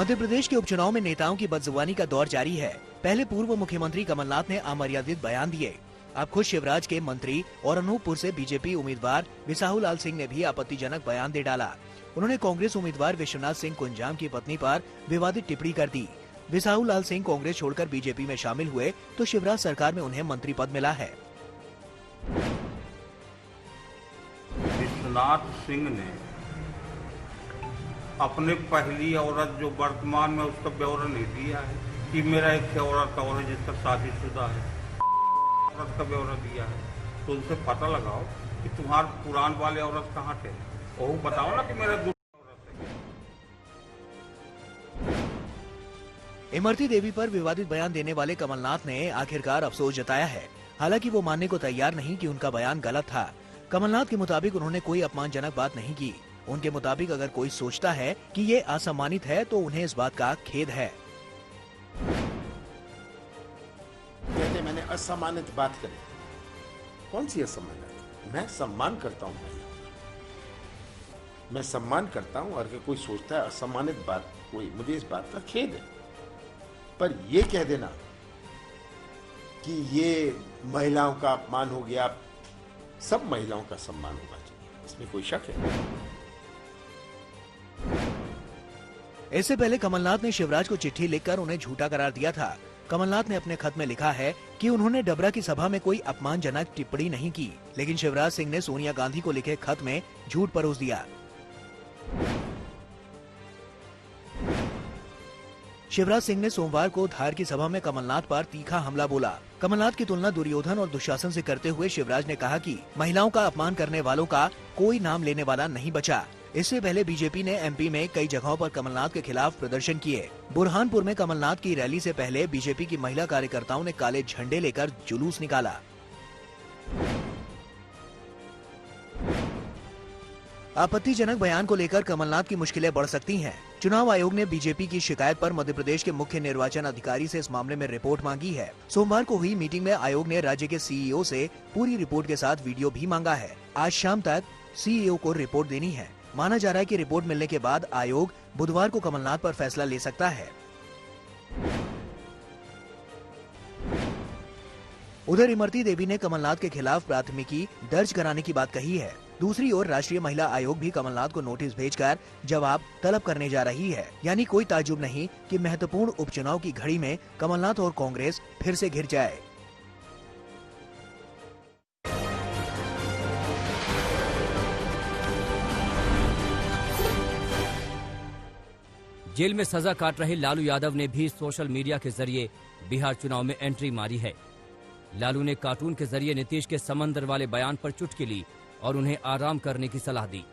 मध्य प्रदेश के उपचुनाव में नेताओं की बदजुबानी का दौर जारी है। पहले पूर्व मुख्यमंत्री कमलनाथ ने अमर्यादित बयान दिए। अब खुद शिवराज के मंत्री और अनूपपुर से बीजेपी उम्मीदवार बिसाहूलाल सिंह ने भी आपत्तिजनक बयान दे डाला। उन्होंने कांग्रेस उम्मीदवार विश्वनाथ सिंह कुंजाम की पत्नी पर विवादित टिप्पणी कर दी। बिसाहूलाल सिंह कांग्रेस छोड़कर बीजेपी में शामिल हुए तो शिवराज सरकार में उन्हें मंत्री पद मिला है। विश्वनाथ सिंह ने अपने पहली औरत जो वर्तमान में उसका ब्यौरा नहीं दिया है कि मेरा एक औरत और है जिसका शादीशुदा है, औरत का ब्यौरा दिया है, तो उनसे पता लगाओ कि तुम्हारे पुरान वाले औरत कहाँ थे, वो बताओ ना कि मेरा दूसरी औरत है। इमरती देवी पर विवादित बयान देने वाले कमलनाथ ने आखिरकार अफसोस जताया है। हालांकि वो मानने को तैयार नहीं कि उनका बयान गलत था। कमलनाथ के मुताबिक उन्होंने कोई अपमानजनक बात नहीं की। उनके मुताबिक अगर कोई सोचता है कि ये असम्मानित है तो उन्हें इस बात का खेद है। कहते मैंने असम्मानित बात करी, कौन सी असम्मानित? मैं सम्मान करता हूं भाई, मैं सम्मान करता हूं। और कोई सोचता है असम्मानित बात कोई, मुझे इस बात का खेद है। पर ये कह देना कि ये महिलाओं का अपमान हो गया, सब महिलाओं का सम्मान होना चाहिए, इसमें कोई शक है? इससे पहले कमलनाथ ने शिवराज को चिट्ठी लिखकर उन्हें झूठा करार दिया था। कमलनाथ ने अपने खत में लिखा है कि उन्होंने डबरा की सभा में कोई अपमानजनक टिप्पणी नहीं की, लेकिन शिवराज सिंह ने सोनिया गांधी को लिखे खत में झूठ परोस दिया। शिवराज सिंह ने सोमवार को धार की सभा में कमलनाथ पर तीखा हमला बोला। कमलनाथ की तुलना दुर्योधन और दुशासन से करते हुए शिवराज ने कहा कि महिलाओं का अपमान करने वालों का कोई नाम लेने वाला नहीं बचा। इससे पहले बीजेपी ने एमपी में कई जगहों पर कमलनाथ के खिलाफ प्रदर्शन किए। बुरहानपुर में कमलनाथ की रैली से पहले बीजेपी की महिला कार्यकर्ताओं ने काले झंडे लेकर जुलूस निकाला। आपत्तिजनक बयान को लेकर कमलनाथ की मुश्किलें बढ़ सकती हैं। चुनाव आयोग ने बीजेपी की शिकायत पर मध्य प्रदेश के मुख्य निर्वाचन अधिकारी से इस मामले में रिपोर्ट मांगी है। सोमवार को हुई मीटिंग में आयोग ने राज्य के सीईओ से पूरी रिपोर्ट के साथ वीडियो भी मांगा है। आज शाम तक सीईओ को रिपोर्ट देनी है। माना जा रहा है कि रिपोर्ट मिलने के बाद आयोग बुधवार को कमलनाथ पर फैसला ले सकता है। उधर इमरती देवी ने कमलनाथ के खिलाफ प्राथमिकी दर्ज कराने की बात कही है। दूसरी ओर राष्ट्रीय महिला आयोग भी कमलनाथ को नोटिस भेजकर जवाब तलब करने जा रही है। यानी कोई ताज्जुब नहीं कि महत्वपूर्ण उपचुनाव की घड़ी में कमलनाथ और कांग्रेस फिर से घिर जाए। जेल में सजा काट रहे लालू यादव ने भी सोशल मीडिया के जरिए बिहार चुनाव में एंट्री मारी है। लालू ने कार्टून के जरिए नीतीश के समंदर वाले बयान पर चुटकी ली और उन्हें आराम करने की सलाह दी।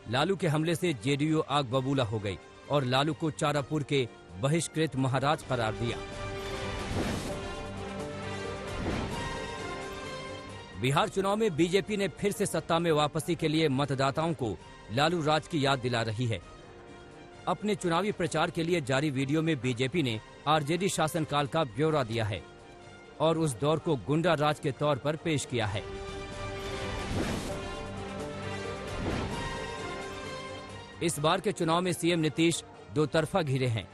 लालू के हमले से जेडीयू आग बबूला हो गई और लालू को चारापुर के बहिष्कृत महाराज करार दिया। बिहार चुनाव में बीजेपी ने फिर से सत्ता में वापसी के लिए मतदाताओं को लालू राज की याद दिला रही है। अपने चुनावी प्रचार के लिए जारी वीडियो में बीजेपी ने आरजेडी शासनकाल का ब्यौरा दिया है और उस दौर को गुंडा राज के तौर पर पेश किया है। इस बार के चुनाव में सीएम नीतीश दो तरफा घिरे हैं।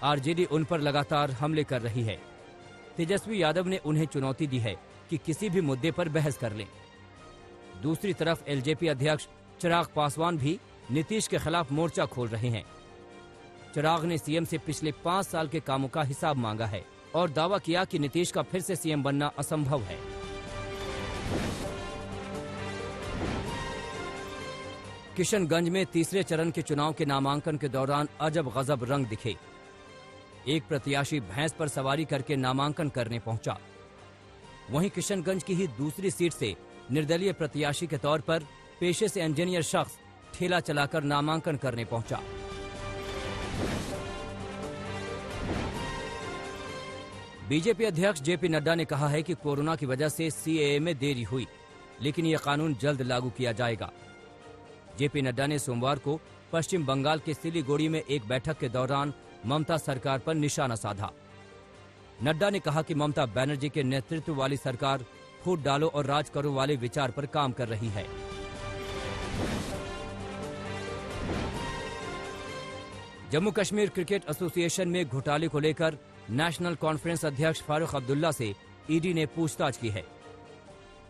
आरजेडी उन पर लगातार हमले कर रही है। तेजस्वी यादव ने उन्हें चुनौती दी है कि किसी भी मुद्दे पर बहस कर लें। दूसरी तरफ एलजेपी अध्यक्ष चिराग पासवान भी नीतीश के खिलाफ मोर्चा खोल रहे हैं। चिराग ने सीएम से पिछले 5 साल के कामों का हिसाब मांगा है और दावा किया कि नीतीश का फिर से सीएम बनना असंभव है। किशनगंज में तीसरे चरण के चुनाव के नामांकन के दौरान अजब गजब रंग दिखे। एक प्रत्याशी भैंस पर सवारी करके नामांकन करने पहुंचा। वहीं किशनगंज की ही दूसरी सीट से निर्दलीय प्रत्याशी के तौर पर पेशे से इंजीनियर शख्स ठेला चलाकर नामांकन करने पहुंचा। बीजेपी अध्यक्ष जेपी नड्डा ने कहा है कि कोरोना की वजह से सीएए में देरी हुई, लेकिन यह कानून जल्द लागू किया जाएगा। जेपी नड्डा ने सोमवार को पश्चिम बंगाल के सिलीगुड़ी में एक बैठक के दौरान ममता सरकार पर निशाना साधा। नड्डा ने कहा कि ममता बनर्जी के नेतृत्व वाली सरकार फूट डालो और राज करो वाले विचार पर काम कर रही है। जम्मू कश्मीर क्रिकेट एसोसिएशन में घोटाले को लेकर नेशनल कॉन्फ्रेंस अध्यक्ष फारूक अब्दुल्ला से ईडी ने पूछताछ की है।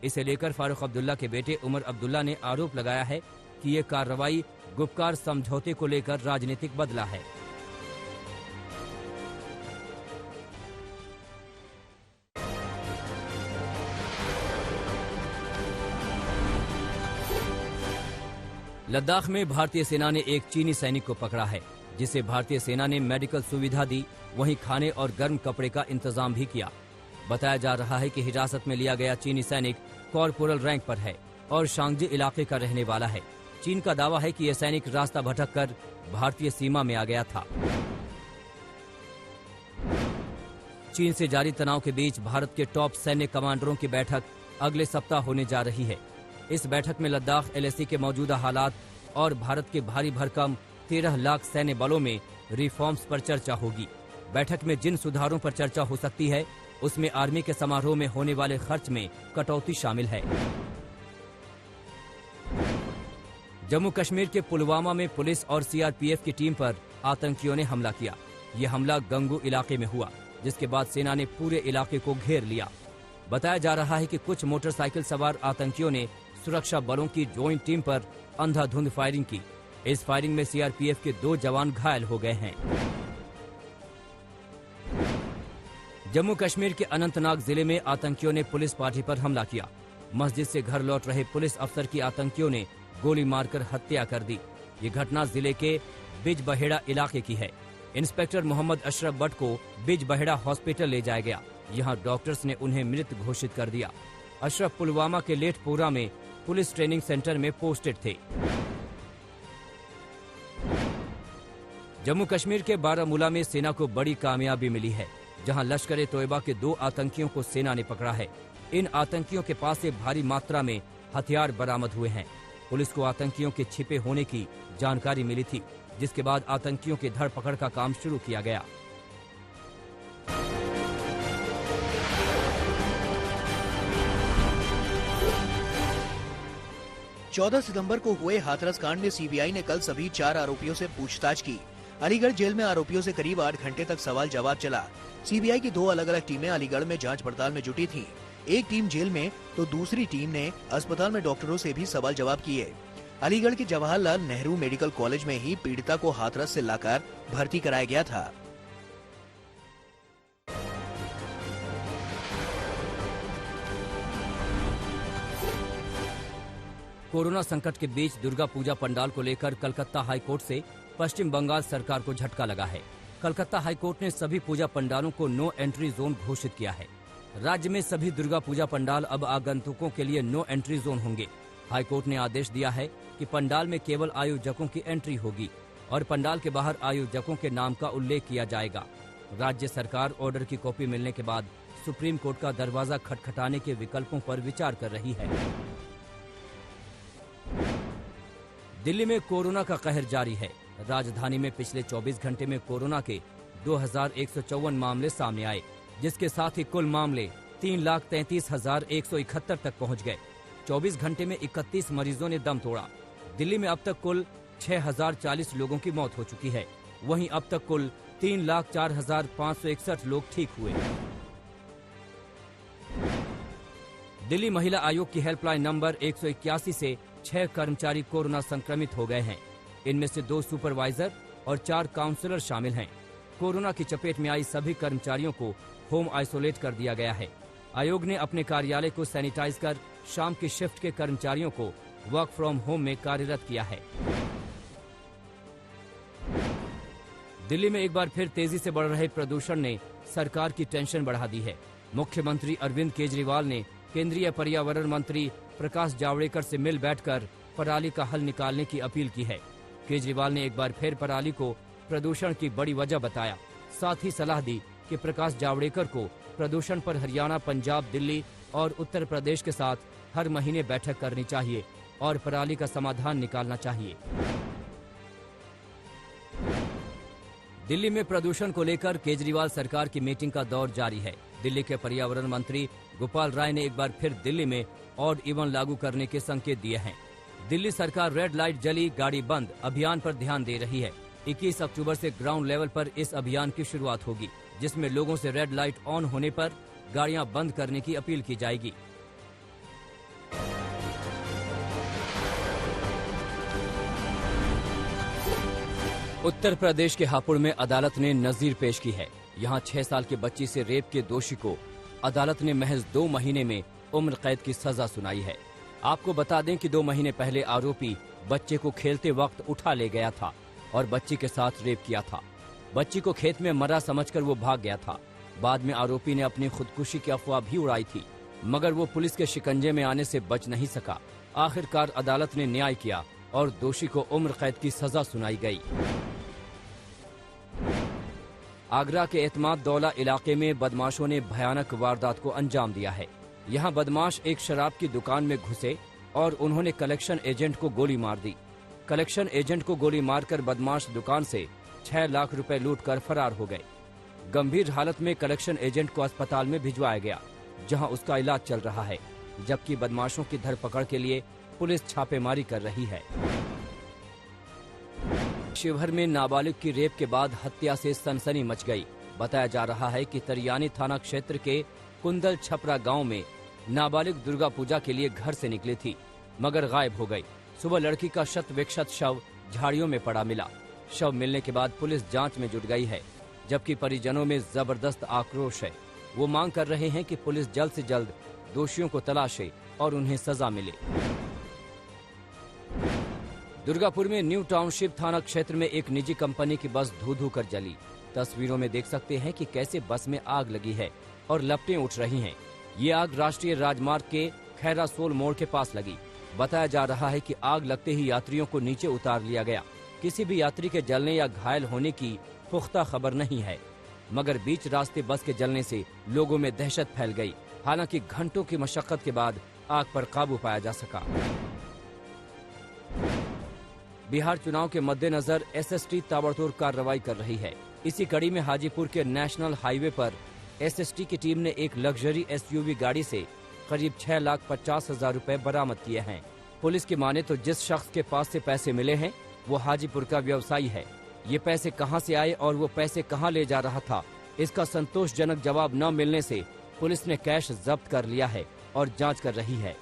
इसे लेकर फारूक अब्दुल्ला के बेटे उमर अब्दुल्ला ने आरोप लगाया है कि ये कार्रवाई गुपकार समझौते को लेकर राजनीतिक बदला है। लद्दाख में भारतीय सेना ने एक चीनी सैनिक को पकड़ा है, जिसे भारतीय सेना ने मेडिकल सुविधा दी, वहीं खाने और गर्म कपड़े का इंतजाम भी किया। बताया जा रहा है कि हिरासत में लिया गया चीनी सैनिक कॉर्पोरल रैंक पर है और शांगजी इलाके का रहने वाला है। चीन का दावा है कि यह सैनिक रास्ता भटककर भारतीय सीमा में आ गया था। चीन से जारी तनाव के बीच भारत के टॉप सैन्य कमांडरों की बैठक अगले सप्ताह होने जा रही है। इस बैठक में लद्दाख LAC के मौजूदा हालात और भारत के भारी भरकम 13 लाख सैन्य बलों में रिफॉर्म्स पर चर्चा होगी। बैठक में जिन सुधारों पर चर्चा हो सकती है, उसमें आर्मी के समारोह में होने वाले खर्च में कटौती शामिल है। जम्मू कश्मीर के पुलवामा में पुलिस और CRPF की टीम पर आतंकियों ने हमला किया। ये हमला गंगू इलाके में हुआ, जिसके बाद सेना ने पूरे इलाके को घेर लिया। बताया जा रहा है कि कुछ मोटरसाइकिल सवार आतंकियों ने सुरक्षा बलों की ज्वाइंट टीम पर अंधाधुंध फायरिंग की। इस फायरिंग में CRPF के 2 जवान घायल हो गए हैं। जम्मू कश्मीर के अनंतनाग जिले में आतंकियों ने पुलिस पार्टी पर हमला किया। मस्जिद से घर लौट रहे पुलिस अफसर की आतंकियों ने गोली मारकर हत्या कर दी। ये घटना जिले के बिजबहेड़ा इलाके की है। इंस्पेक्टर मोहम्मद अशरफ भट्ट को बिजबहेड़ा हॉस्पिटल ले जाया गया। यहाँ डॉक्टर्स ने उन्हें मृत घोषित कर दिया। अशरफ पुलवामा के लेटपुरा में पुलिस ट्रेनिंग सेंटर में पोस्टेड थे। जम्मू कश्मीर के बारामूला में सेना को बड़ी कामयाबी मिली है, जहां लश्कर-ए-तोयबा के 2 आतंकियों को सेना ने पकड़ा है। इन आतंकियों के पास से भारी मात्रा में हथियार बरामद हुए हैं। पुलिस को आतंकियों के छिपे होने की जानकारी मिली थी, जिसके बाद आतंकियों की धरपकड़ का काम शुरू किया गया। चौदह सितंबर को हुए हाथरस कांड में CBI ने कल सभी 4 आरोपियों से पूछताछ की। अलीगढ़ जेल में आरोपियों से करीब 8 घंटे तक सवाल जवाब चला। CBI की 2 अलग अलग टीमें अलीगढ़ में जांच पड़ताल में जुटी थीं। एक टीम जेल में तो दूसरी टीम ने अस्पताल में डॉक्टरों से भी सवाल जवाब किए। अलीगढ़ के जवाहरलाल नेहरू मेडिकल कॉलेज में ही पीड़िता को हाथरस से लाकर भर्ती कराया गया था। कोरोना संकट के बीच दुर्गा पूजा पंडाल को लेकर कलकत्ता हाईकोर्ट से पश्चिम बंगाल सरकार को झटका लगा है। कलकत्ता हाईकोर्ट ने सभी पूजा पंडालों को नो एंट्री जोन घोषित किया है। राज्य में सभी दुर्गा पूजा पंडाल अब आगंतुकों के लिए नो एंट्री जोन होंगे। हाईकोर्ट ने आदेश दिया है कि पंडाल में केवल आयोजकों की एंट्री होगी और पंडाल के बाहर आयोजकों के नाम का उल्लेख किया जाएगा। राज्य सरकार ऑर्डर की कॉपी मिलने के बाद सुप्रीम कोर्ट का दरवाजा खटखटाने के विकल्पों पर विचार कर रही है। दिल्ली में कोरोना का कहर जारी है। राजधानी में पिछले 24 घंटे में कोरोना के 2154 मामले सामने आए, जिसके साथ ही कुल मामले 3,33,171 तक पहुंच गए। 24 घंटे में 31 मरीजों ने दम तोड़ा। दिल्ली में अब तक कुल 6,040 लोगों की मौत हो चुकी है। वहीं अब तक कुल 3,04,561 लोग ठीक हुए। दिल्ली महिला आयोग की हेल्पलाइन नंबर 181 से 6 कर्मचारी कोरोना संक्रमित हो गए हैं। इनमें से 2 सुपरवाइजर और 4 काउंसलर शामिल हैं। कोरोना की चपेट में आई सभी कर्मचारियों को होम आइसोलेट कर दिया गया है। आयोग ने अपने कार्यालय को सैनिटाइज कर शाम की शिफ्ट के कर्मचारियों को वर्क फ्रॉम होम में कार्यरत किया है। दिल्ली में एक बार फिर तेजी से बढ़ रहे प्रदूषण ने सरकार की टेंशन बढ़ा दी है। मुख्यमंत्री अरविंद केजरीवाल ने केंद्रीय पर्यावरण मंत्री प्रकाश जावड़ेकर से मिल बैठकर पराली का हल निकालने की अपील की है। केजरीवाल ने एक बार फिर पराली को प्रदूषण की बड़ी वजह बताया। साथ ही सलाह दी कि प्रकाश जावड़ेकर को प्रदूषण पर हरियाणा, पंजाब, दिल्ली और उत्तर प्रदेश के साथ हर महीने बैठक करनी चाहिए और पराली का समाधान निकालना चाहिए। दिल्ली में प्रदूषण को लेकर केजरीवाल सरकार की मीटिंग का दौर जारी है। दिल्ली के पर्यावरण मंत्री गोपाल राय ने एक बार फिर दिल्ली में ऑड इवन लागू करने के संकेत दिए हैं। दिल्ली सरकार रेड लाइट जली गाड़ी बंद अभियान पर ध्यान दे रही है। 21 अक्टूबर से ग्राउंड लेवल पर इस अभियान की शुरुआत होगी, जिसमें लोगों से रेड लाइट ऑन होने पर गाड़ियां बंद करने की अपील की जाएगी। उत्तर प्रदेश के हापुड़ में अदालत ने नजीर पेश की है। यहाँ 6 साल की बच्ची से रेप के दोषी को अदालत ने महज 2 महीने में उम्र कैद की सजा सुनाई है। आपको बता दें कि 2 महीने पहले आरोपी बच्चे को खेलते वक्त उठा ले गया था और बच्ची के साथ रेप किया था। बच्ची को खेत में मरा समझकर वो भाग गया था। बाद में आरोपी ने अपनी खुदकुशी की अफवाह भी उड़ाई थी, मगर वो पुलिस के शिकंजे में आने से बच नहीं सका। आखिरकार अदालत ने न्याय किया और दोषी को उम्र कैद की सजा सुनाई गई। आगरा के एतमाद दौला इलाके में बदमाशों ने भयानक वारदात को अंजाम दिया है। यहाँ बदमाश एक शराब की दुकान में घुसे और उन्होंने कलेक्शन एजेंट को गोली मार दी। कलेक्शन एजेंट को गोली मारकर बदमाश दुकान से 6 लाख रुपए लूटकर फरार हो गए। गंभीर हालत में कलेक्शन एजेंट को अस्पताल में भिजवाया गया, जहां उसका इलाज चल रहा है, जबकि बदमाशों की धरपकड़ के लिए पुलिस छापेमारी कर रही है। शिवहर में नाबालिग की रेप के बाद हत्या से सनसनी मच गई। बताया जा रहा है कि तरियानी थाना क्षेत्र के कुंदल छपरा गांव में नाबालिग दुर्गा पूजा के लिए घर से निकली थी, मगर गायब हो गई। सुबह लड़की का शत विक्षत शव झाड़ियों में पड़ा मिला। शव मिलने के बाद पुलिस जांच में जुट गई है, जबकि परिजनों में जबरदस्त आक्रोश है। वो मांग कर रहे हैं कि पुलिस जल्द से जल्द दोषियों को तलाशे और उन्हें सजा मिले। दुर्गापुर में न्यू टाउनशिप थाना क्षेत्र में एक निजी कंपनी की बस धू-धू कर जली। तस्वीरों में देख सकते हैं कि कैसे बस में आग लगी है और लपटें उठ रही हैं। ये आग राष्ट्रीय राजमार्ग के खैरा सोल मोड़ के पास लगी। बताया जा रहा है कि आग लगते ही यात्रियों को नीचे उतार लिया गया। किसी भी यात्री के जलने या घायल होने की पुख्ता खबर नहीं है, मगर बीच रास्ते बस के जलने से लोगों में दहशत फैल गई। हालांकि घंटों की मशक्कत के बाद आग पर काबू पाया जा सका। बिहार चुनाव के मद्देनजर एसएसटी ताबड़तोड़ कार्रवाई कर रही है। इसी कड़ी में हाजीपुर के नेशनल हाईवे पर एसएसटी की टीम ने एक लग्जरी एसयूवी गाड़ी से करीब 6,50,000 रुपए बरामद किए हैं। पुलिस की माने तो जिस शख्स के पास से पैसे मिले हैं वो हाजीपुर का व्यवसायी है। ये पैसे कहां से आए और वो पैसे कहां ले जा रहा था, इसका संतोषजनक जवाब न मिलने से पुलिस ने कैश जब्त कर लिया है और जांच कर रही है।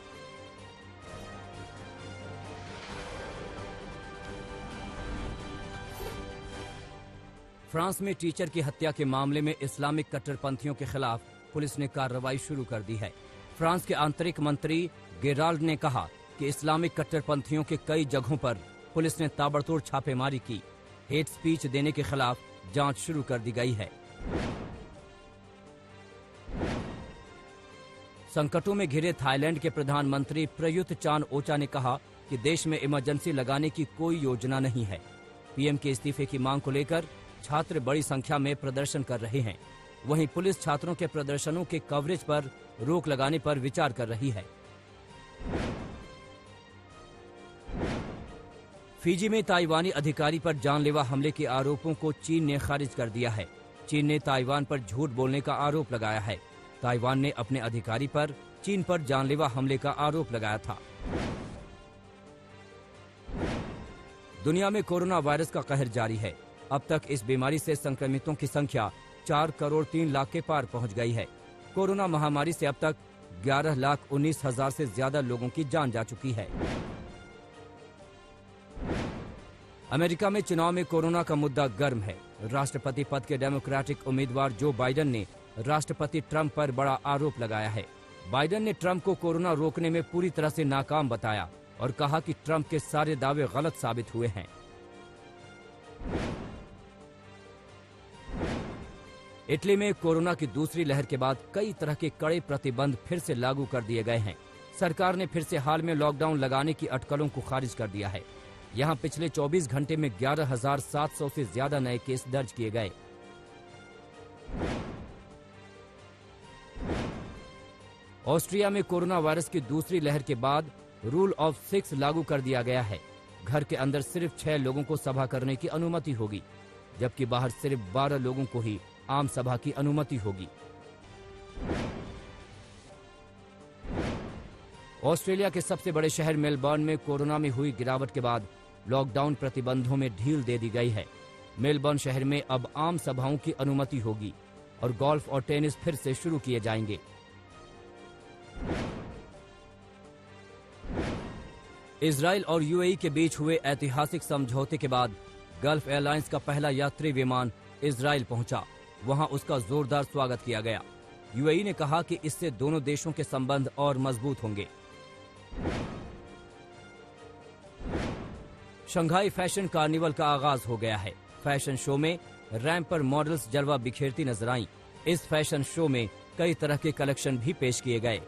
फ्रांस में टीचर की हत्या के मामले में इस्लामिक कट्टरपंथियों के खिलाफ पुलिस ने कार्रवाई शुरू कर दी है। फ्रांस के आंतरिक मंत्री गेराल्ड ने कहा कि इस्लामिक कट्टरपंथियों के कई जगहों पर पुलिस ने ताबड़तोड़ छापेमारी की। हेट स्पीच देने के खिलाफ जांच शुरू कर दी गई है। संकटों में घिरे थाईलैंड के प्रधानमंत्री प्रयुत चान ओचा ने कहा कि देश में इमरजेंसी लगाने की कोई योजना नहीं है। पीएम के इस्तीफे की मांग को लेकर छात्र बड़ी संख्या में प्रदर्शन कर रहे हैं। वहीं पुलिस छात्रों के प्रदर्शनों के कवरेज पर रोक लगाने पर विचार कर रही है। फिजी में ताइवानी अधिकारी पर जानलेवा हमले के आरोपों को चीन ने खारिज कर दिया है। चीन ने ताइवान पर झूठ बोलने का आरोप लगाया है। ताइवान ने अपने अधिकारी पर चीन पर जानलेवा हमले का आरोप लगाया था। दुनिया में कोरोना वायरस का कहर जारी है। अब तक इस बीमारी से संक्रमितों की संख्या 4,03,00,000 के पार पहुंच गई है। कोरोना महामारी से अब तक 11,19,000 से ज्यादा लोगों की जान जा चुकी है। अमेरिका में चुनाव में कोरोना का मुद्दा गर्म है। राष्ट्रपति पद के डेमोक्रेटिक उम्मीदवार जो बाइडेन ने राष्ट्रपति ट्रंप पर बड़ा आरोप लगाया है। बाइडेन ने ट्रंप को कोरोना रोकने में पूरी तरह से नाकाम बताया और कहा कि ट्रंप के सारे दावे गलत साबित हुए हैं। इटली में कोरोना की दूसरी लहर के बाद कई तरह के कड़े प्रतिबंध फिर से लागू कर दिए गए हैं। सरकार ने फिर से हाल में लॉकडाउन लगाने की अटकलों को खारिज कर दिया है। यहां पिछले 24 घंटे में 11,700 से ज्यादा नए केस दर्ज किए गए। ऑस्ट्रिया में कोरोना वायरस की दूसरी लहर के बाद रूल ऑफ 6 लागू कर दिया गया है। घर के अंदर सिर्फ 6 लोगों को सभा करने की अनुमति होगी, जबकि बाहर सिर्फ 12 लोगों को ही आम सभा की अनुमति होगी। ऑस्ट्रेलिया के सबसे बड़े शहर मेलबर्न में कोरोना में हुई गिरावट के बाद लॉकडाउन प्रतिबंधों में ढील दे दी गई है। मेलबर्न शहर में अब आम सभाओं की अनुमति होगी और गोल्फ और टेनिस फिर से शुरू किए जाएंगे। इजराइल और यूएई के बीच हुए ऐतिहासिक समझौते के बाद गल्फ एयरलाइंस का पहला यात्री विमान इजराइल पहुंचा। वहां उसका जोरदार स्वागत किया गया। यूएई ने कहा कि इससे दोनों देशों के संबंध और मजबूत होंगे। शंघाई फैशन कार्निवल का आगाज हो गया है। फैशन शो में रैंप पर मॉडल्स जलवा बिखेरती नजर आईं। इस फैशन शो में कई तरह के कलेक्शन भी पेश किए गए।